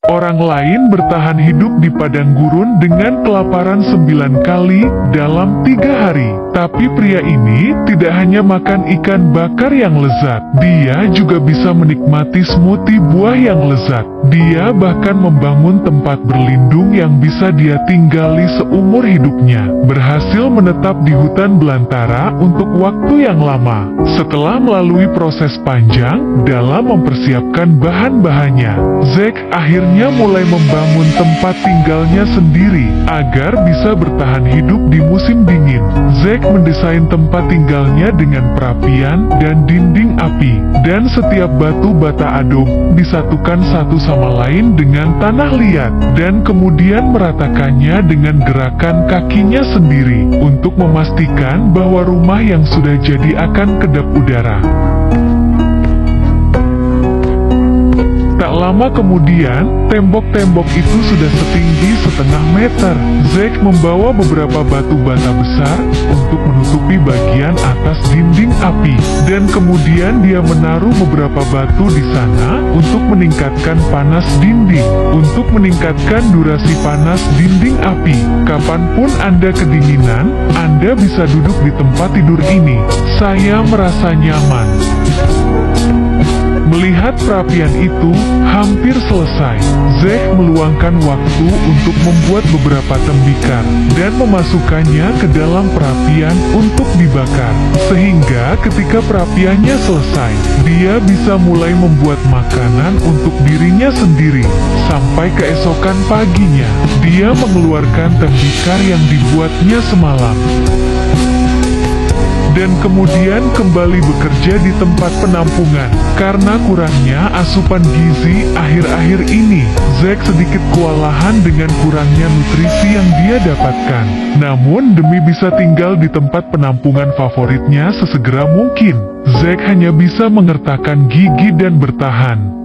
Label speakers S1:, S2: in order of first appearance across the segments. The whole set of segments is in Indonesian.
S1: Orang lain bertahan hidup di padang gurun dengan kelaparan 9 kali dalam 3 hari. Tapi pria ini tidak hanya makan ikan bakar yang lezat, dia juga bisa menikmati smoothie buah yang lezat. Dia bahkan membangun tempat berlindung yang bisa dia tinggali seumur hidupnya. Berhasil menetap di hutan belantara untuk waktu yang lama. Setelah melalui proses panjang dalam mempersiapkan bahan-bahannya, Zack akhirnya mulai membangun tempat tinggalnya sendiri agar bisa bertahan hidup di musim dingin. Zack mendesain tempat tinggalnya dengan perapian dan dinding api, dan setiap batu bata adobe disatukan satu sama lain dengan tanah liat, dan kemudian meratakannya dengan gerakan kakinya sendiri untuk memastikan bahwa rumah yang sudah jadi akan kedap udara. Tak lama kemudian, tembok-tembok itu sudah setinggi setengah meter. Zack membawa beberapa batu bata besar untuk menutupi bagian atas dinding api, dan kemudian dia menaruh beberapa batu di sana untuk meningkatkan panas dinding. Untuk meningkatkan durasi panas dinding api, kapanpun Anda kedinginan, Anda bisa duduk di tempat tidur ini. Saya merasa nyaman. Melihat perapian itu hampir selesai, Zack meluangkan waktu untuk membuat beberapa tembikar dan memasukkannya ke dalam perapian untuk dibakar. Sehingga ketika perapiannya selesai, dia bisa mulai membuat makanan untuk dirinya sendiri. Sampai keesokan paginya, dia mengeluarkan tembikar yang dibuatnya semalam, dan kemudian kembali bekerja di tempat penampungan. Karena kurangnya asupan gizi akhir-akhir ini, Zack sedikit kewalahan dengan kurangnya nutrisi yang dia dapatkan. Namun demi bisa tinggal di tempat penampungan favoritnya sesegera mungkin, Zack hanya bisa mengertakkan gigi dan bertahan.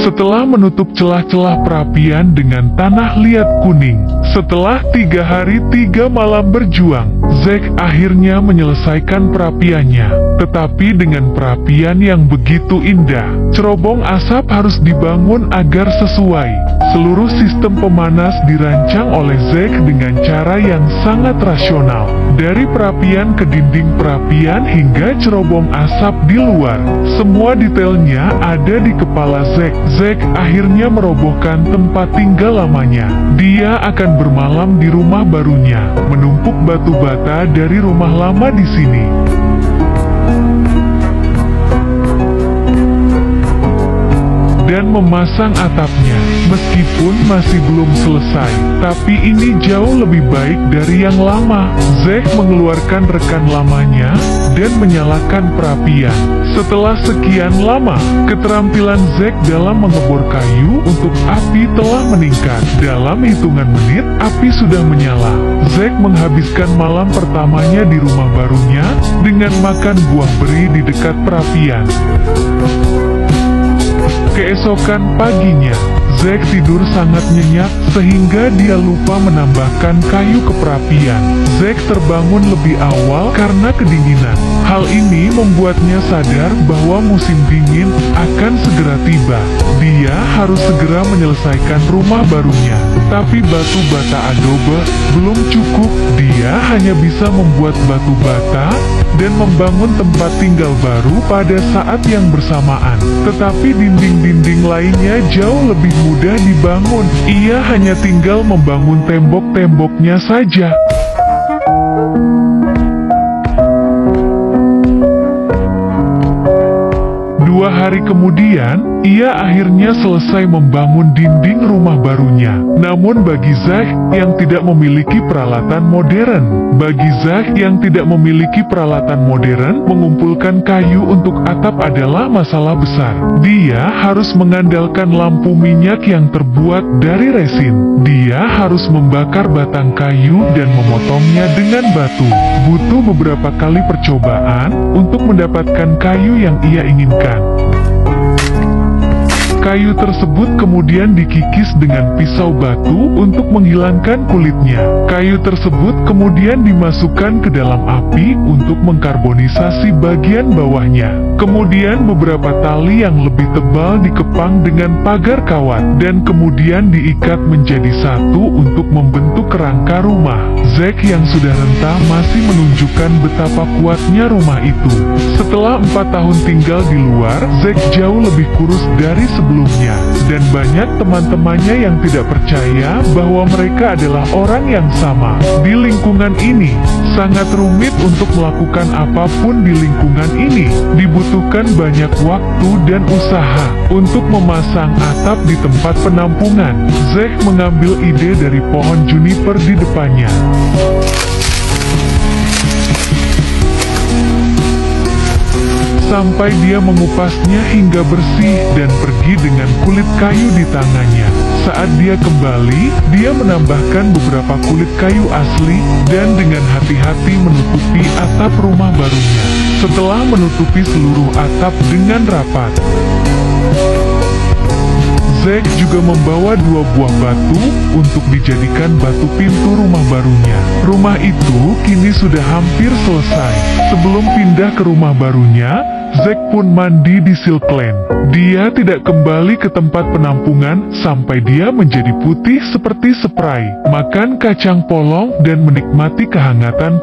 S1: Setelah menutup celah-celah perapian dengan tanah liat kuning, setelah 3 hari 3 malam berjuang, Zack akhirnya menyelesaikan perapiannya. Tetapi dengan perapian yang begitu indah, cerobong asap harus dibangun agar sesuai. Seluruh sistem pemanas dirancang oleh Zack dengan cara yang sangat rasional. Dari perapian ke dinding perapian hingga cerobong asap di luar, semua detailnya ada di kepala Zack. Zack akhirnya merobohkan tempat tinggal lamanya. Dia akan bermalam di rumah barunya, menumpuk batu bata dari rumah lama di sini, dan memasang atapnya. Meskipun masih belum selesai, tapi ini jauh lebih baik dari yang lama. Zack mengeluarkan rekan lamanya dan menyalakan perapian. Setelah sekian lama, keterampilan Zack dalam mengebor kayu untuk api telah meningkat. Dalam hitungan menit, api sudah menyala. Zack menghabiskan malam pertamanya di rumah barunya dengan makan buah beri di dekat perapian. Keesokan paginya, Zack tidur sangat nyenyak sehingga dia lupa menambahkan kayu ke perapian. Zack terbangun lebih awal karena kedinginan. Hal ini membuatnya sadar bahwa musim dingin akan segera tiba. Dia harus segera menyelesaikan rumah barunya. Tapi batu bata adobe belum cukup. Dia hanya bisa membuat batu bata dan membangun tempat tinggal baru pada saat yang bersamaan. Tetapi dinding-dinding lainnya jauh lebih mudah dibangun. Ia hanya tinggal membangun tembok-temboknya saja. 2 hari kemudian, ia akhirnya selesai membangun dinding rumah barunya. Namun bagi Zack yang tidak memiliki peralatan modern, mengumpulkan kayu untuk atap adalah masalah besar. Dia harus mengandalkan lampu minyak yang terbuat dari resin. Dia harus membakar batang kayu dan memotongnya dengan batu. Butuh beberapa kali percobaan untuk mendapatkan kayu yang ia inginkan. Kayu tersebut kemudian dikikis dengan pisau batu untuk menghilangkan kulitnya. Kayu tersebut kemudian dimasukkan ke dalam api untuk mengkarbonisasi bagian bawahnya. Kemudian beberapa tali yang lebih tebal dikepang dengan pagar kawat dan kemudian diikat menjadi satu untuk membentuk kerangka rumah. Zack yang sudah rentah masih menunjukkan betapa kuatnya rumah itu. Setelah 4 tahun tinggal di luar, Zack jauh lebih kurus dari sebelumnya, dan banyak teman-temannya yang tidak percaya bahwa mereka adalah orang yang sama. Di lingkungan ini, sangat rumit untuk melakukan apapun di lingkungan ini. Dibutuhkan banyak waktu dan usaha untuk memasang atap di tempat penampungan. Zack mengambil ide dari pohon juniper di depannya. Sampai dia mengupasnya hingga bersih dan pergi dengan kulit kayu di tangannya. Saat dia kembali, dia menambahkan beberapa kulit kayu asli dan dengan hati-hati menutupi atap rumah barunya. Setelah menutupi seluruh atap dengan rapat, Zack juga membawa 2 buah batu untuk dijadikan batu pintu rumah barunya. Rumah itu kini sudah hampir selesai. Sebelum pindah ke rumah barunya, Zack pun mandi di Silkland. Dia tidak kembali ke tempat penampungan sampai dia menjadi putih seperti spray, makan kacang polong dan menikmati kehangatan